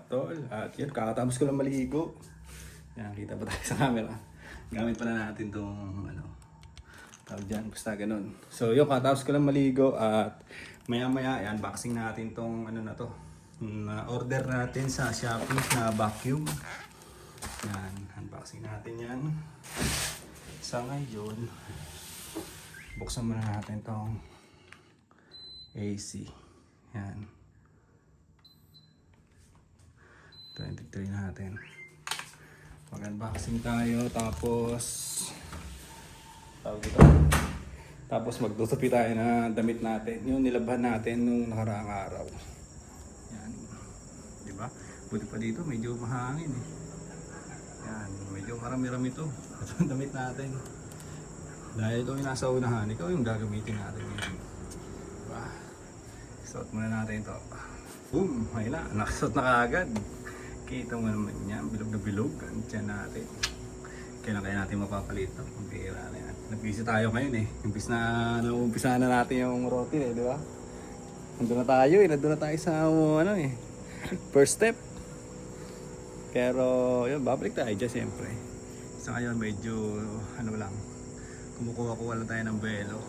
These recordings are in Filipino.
tol? At yun, kakatapos ko lang maligo. Yan, kita pa tayo sa camera. Gamit pa na natin tong tawag dyan, basta ganun. So yun, kakatapos ko lang maligo at maya maya, unboxing natin tong na to. Order natin sa Shopee na vacuum. Yan, unboxing natin yan. Sa ngayon, buksan muna natin tong AC. Yan. 23 natin. Mag-unboxing tayo tapos tapos magtutupi tayo na damit natin. Yung nilabhan natin nung nakaraang araw. Yan. Di ba? Buti pa dito medyo mahangin eh. Yan, medyo marami-rami to. Ito ang damit natin. Dahil ito yung nasa unahan, ikaw yung gagamitin natin ngayon. Diba? Suot muna natin ito. Boom! May na, nakasuot na kaagad. Kita mo naman yan, bilog na bilog. Ang tiyan natin. Kailan kaya natin mapapalit ito? Pambira na yan. Nag-busy tayo ngayon eh. Naumpisa na natin yung routine eh, di ba? Nandun na tayo eh. Nandun na tayo sa first step. Pero yun, babalik tayo dyan siyempre. Sa ngayon medyo lang. Kumukuha-kuha lang tayo ng belo.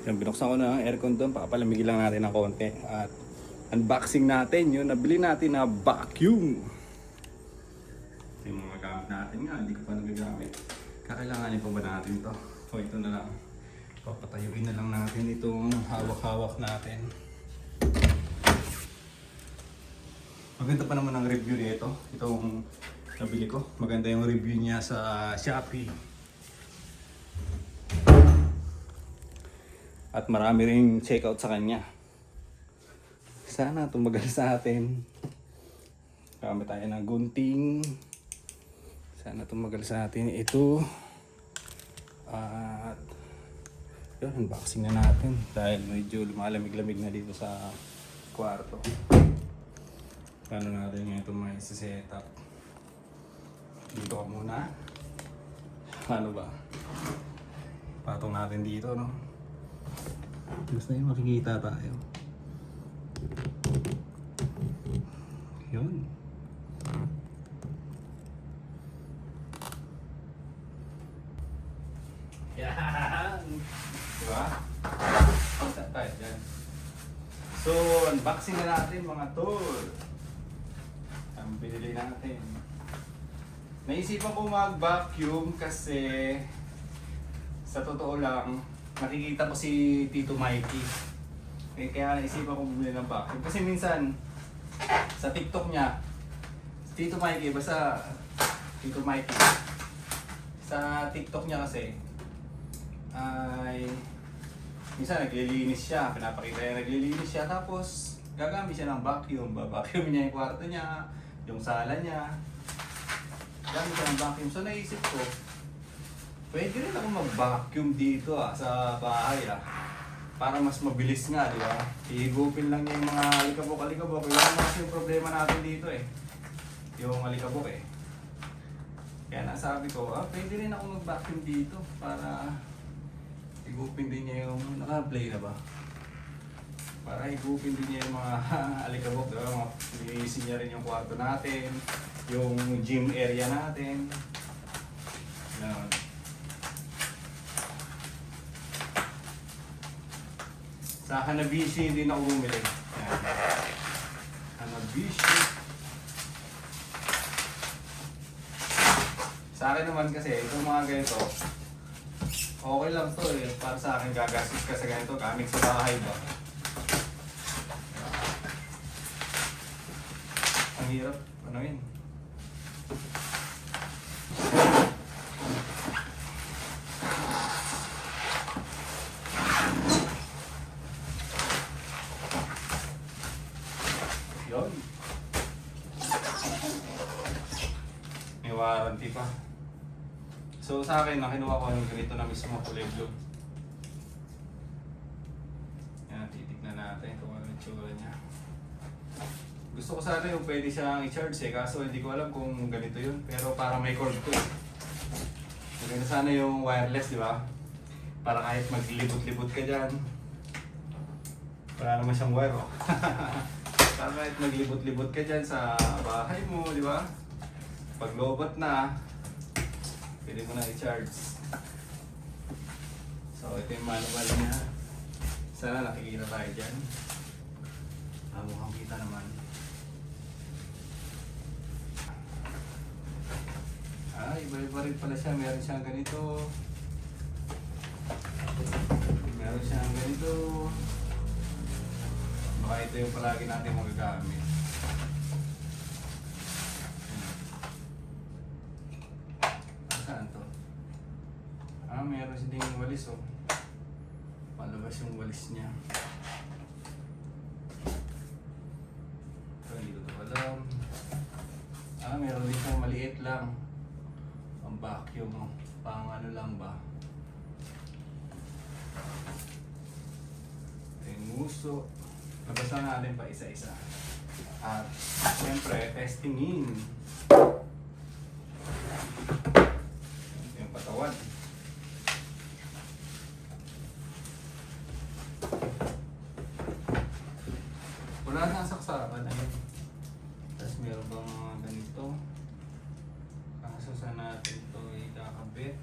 Yung binuksan ko na ang aircon doon, papalamigin lang natin ng konti. At unboxing natin yun, nabili natin na vacuum. Ito yung mga gamit natin nga, hindi ko pa nagagamit. Kakailanganin pa ba natin to? O ito na lang. Papatayuin na lang natin itong hawak-hawak natin. Maganda pa naman ang review nito. Itong nabili ko. Maganda yung review niya sa Shopee. At marami ring checkout sa kanya. Sana tumagal sa atin. Gamit tayo ng gunting. Sana tumagal sa atin ito. At yun, unboxing na natin. Dahil medyo lumalamig-lamig na dito sa kwarto. Paano natin ngayon ito may set-up. Dito ka muna. Ano ba? Patong natin dito, no? Basta yung makikita tayo. Yun. Yan! Diba? Saan tayo dyan? So, unboxing na natin mga tol. Ang binili natin. Naisipan ko mag-vacuum kasi sa totoo lang, nakikita ko si Tito Mikey. Kaya naisipan ko bumili ng vacuum. Kasi minsan, sa TikTok niya, Tito Mikey, basta Tito Mikey. Sa TikTok niya kasi, ay minsan naglilinis siya, pinapakita niya naglilinis siya, tapos gagamit siya ng vacuum. Vacuum niya yung kwarto niya, yung sala niya. Gamit siya ng vacuum. So naisip ko, pwede rin ako mag-vacuum dito sa bahay para mas mabilis nga, di ba? Ihigupin lang niya yung mga alikabok-alikabok. Yan kasi yung problema natin dito eh. Yung alikabok eh. Kaya nasabi ko, pwede rin ako mag-vacuum dito para higupin din niya yung, naka-play na ba? Para higupin din niya yung mga alikabok, di ba? Linisin niya rin yung kwarto natin, yung gym area natin. Yan. Sa Hanabishi hindi na ako bumili. Yan. Hanabishi. Sa akin naman kasi, itong mga ganito, okay lang to eh. Para sa akin gagastos ka sa ganito, gamit sa bahay ba? Ang hirap, ano yun? Yun. May warranty pa. So sa akin, nakinuha ko yung ganito na mismo, kulay blue. Yan, titignan natin kung ano yung tsura niya. Gusto ko sana yung pwede siyang i-charge kaso hindi ko alam kung ganito yun. Pero para may cord to eh. Maganda sana yung wireless, di ba? Para kahit maglibot-libot ka dyan. Wala naman siyang wire, oh. Para kahit naglibot-libot ka dyan sa bahay mo, di ba? Pag lobot na, pwede mo na i-charge. So, ito yung manual niya. Sana nakikita tayo dyan. Mukhang kita naman. Iba-iba rin pala siya. Meron siyang ganito. Meron siyang ganito. Baka ito yung palagi natin magagamit. Saan to? Meron siya ding walis oh. Palabas yung walis niya. Hindi ko ito alam. Meron din siyang maliit lang. Ang vacuum oh. Pang ano lang ba? Ito yung nguso. Nabasa natin pa isa-isa. At siyempre, testingin. Ito yung patawan. Wala na saksakan. Ayun. Tapos meron bang mga ganito. Kaso saan natin ito ikakabit.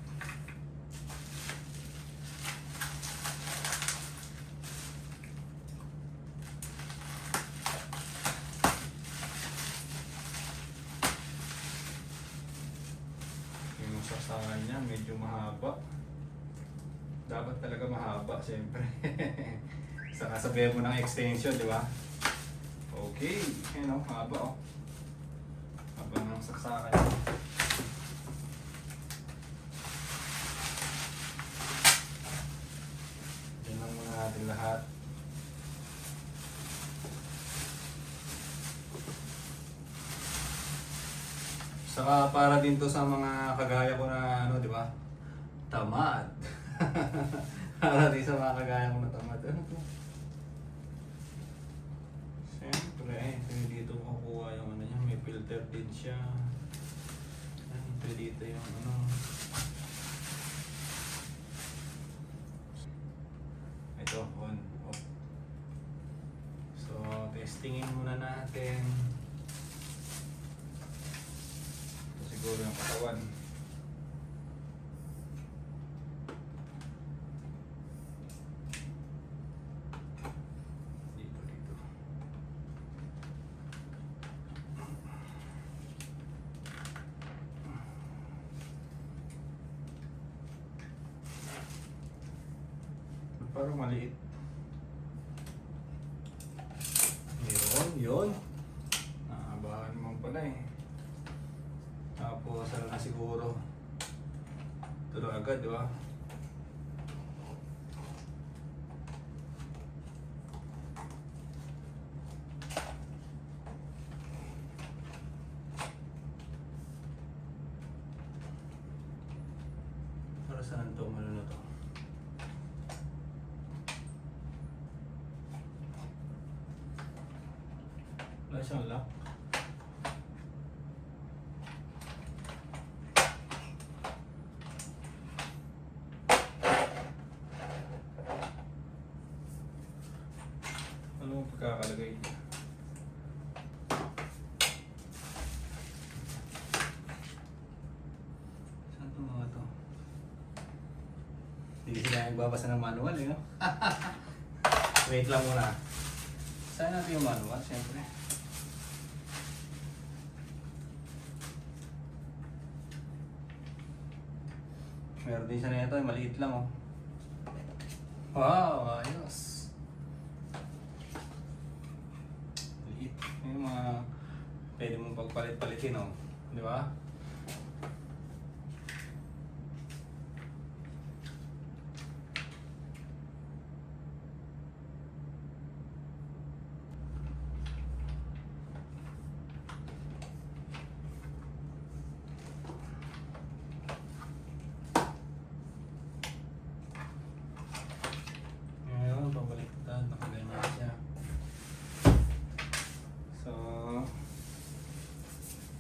Yung saksakan niya medyo mahaba. Dapat talaga mahaba, siyempre. Saka sabihin mo ng extension, di ba? Okay, ayun o, mahaba o. Haba ng saksakan niya. Yan lang muna natin lahat. Saka para din to sa mga kagaya ko na ano, di ba? Tamad. Para din sa mga kagaya ko na tamad. Ano to? Siyempre, ito dito makukuha yung ano niya. May filter din siya. Ito dito yung ano. Ito, on, off. So, testingin muna natin. Ito siguro yung katawan. Parang maliit. Yun. Naabahan mo pala eh. Tapos ano na siguro. Tulo agad, di ba? Para saan to? Ano na to? Wala siyang lock. Ano ang pagkakalagay niya? Saan ito mga to? Hindi sila nagbabasa ng manual eh, no? Wait lang muna. Saan natin yung manual, siyempre? Meron din siya na ito, maliit lang oh. Wow, ayos. Maliit. Yung mga pwede mong pagpalit-palitin oh. Di ba?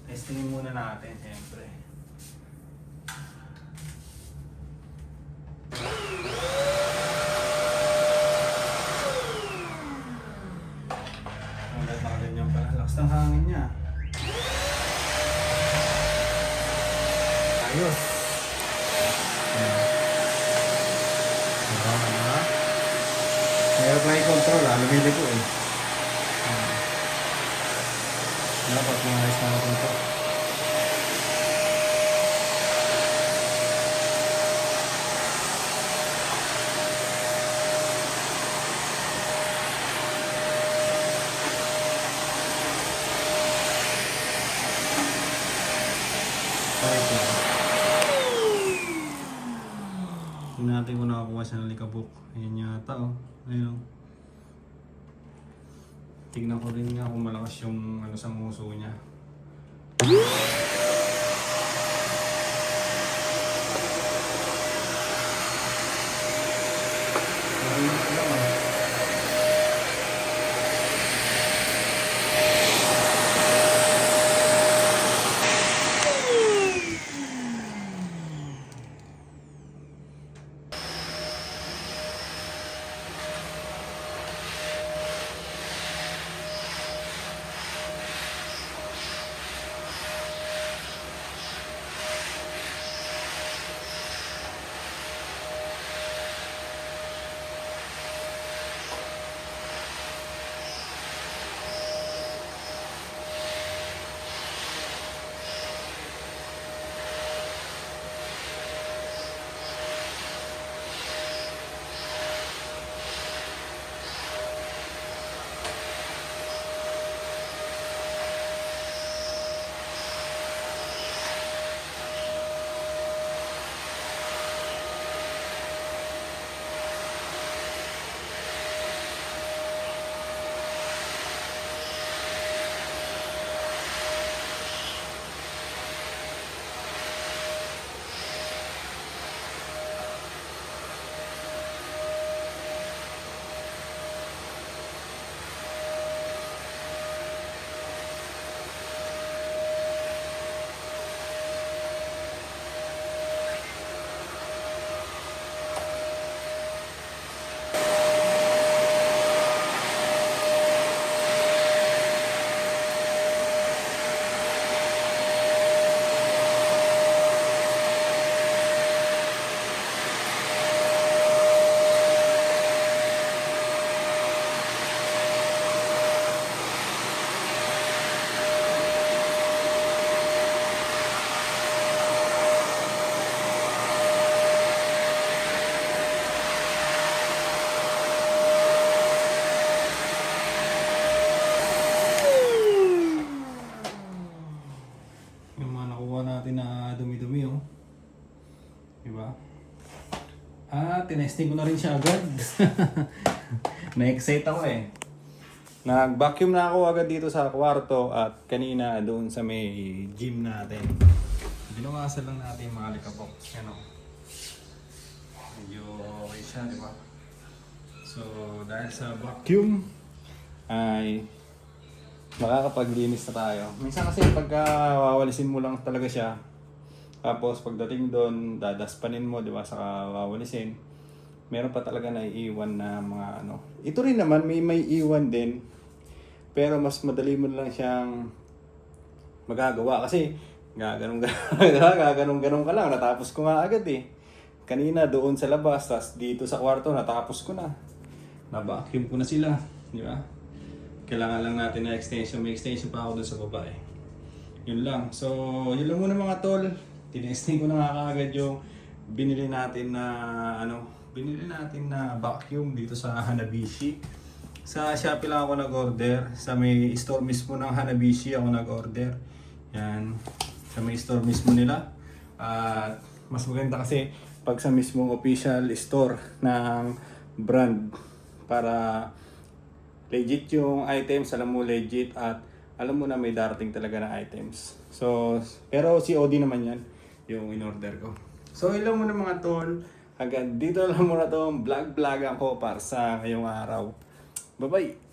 Testingin muna natin, siyempre. Ang lahat nakalim Yun. Diba? Mayroon tayo control lumili po eh. Dapat maayos na natin ito. Hindi natin kung nakakuha siya ng likabok. Ayan yata oh. Ayun. Tignan ko rin nga kung malakas yung ano sa nguso niya. Ayun lang ah. Natin na dumi-dumi oh. Diba? Tinesting ko na rin siya agad. Na-excite ako eh. Nag-vacuum na ako agad dito sa kwarto at kanina doon sa may gym natin. Binukasan lang natin yung mga likabok. Yan oh. Medyo okay siya, diba? So, dahil sa vacuum ay makakapaglinis na tayo. Minsan kasi pagka wawalisin mo lang talaga siya, tapos pagdating doon, dadaspanin mo, di ba, saka wawalisin, meron pa talaga naiiwan na mga ano. Ito rin naman, may iwan din, pero mas madali mo lang siyang magagawa kasi gaganong ka lang. Natapos ko nga agad eh. Kanina doon sa labas, tas dito sa kwarto, natapos ko na. Na-vacuum ko na sila, di ba? Kailangan lang natin na extension. May extension pa ako dun sa baba eh. Yun lang. So, yun lang muna mga tol. Tinesting ko na nga kaagad yung binili natin na vacuum dito sa Hanabishi. Sa Shopee lang ako nag-order. Sa may store mismo ng Hanabishi ako nag-order. Yan. Sa may store mismo nila. At mas maganda kasi pag sa mismong official store ng brand para legit yung items, alam mo legit at alam mo na may darating talaga na items. So, pero COD naman yan, yung in-order ko. So, ilang muna mga tol, hanggang dito lang muna tong vlog ako para sa ngayong araw. Bye-bye!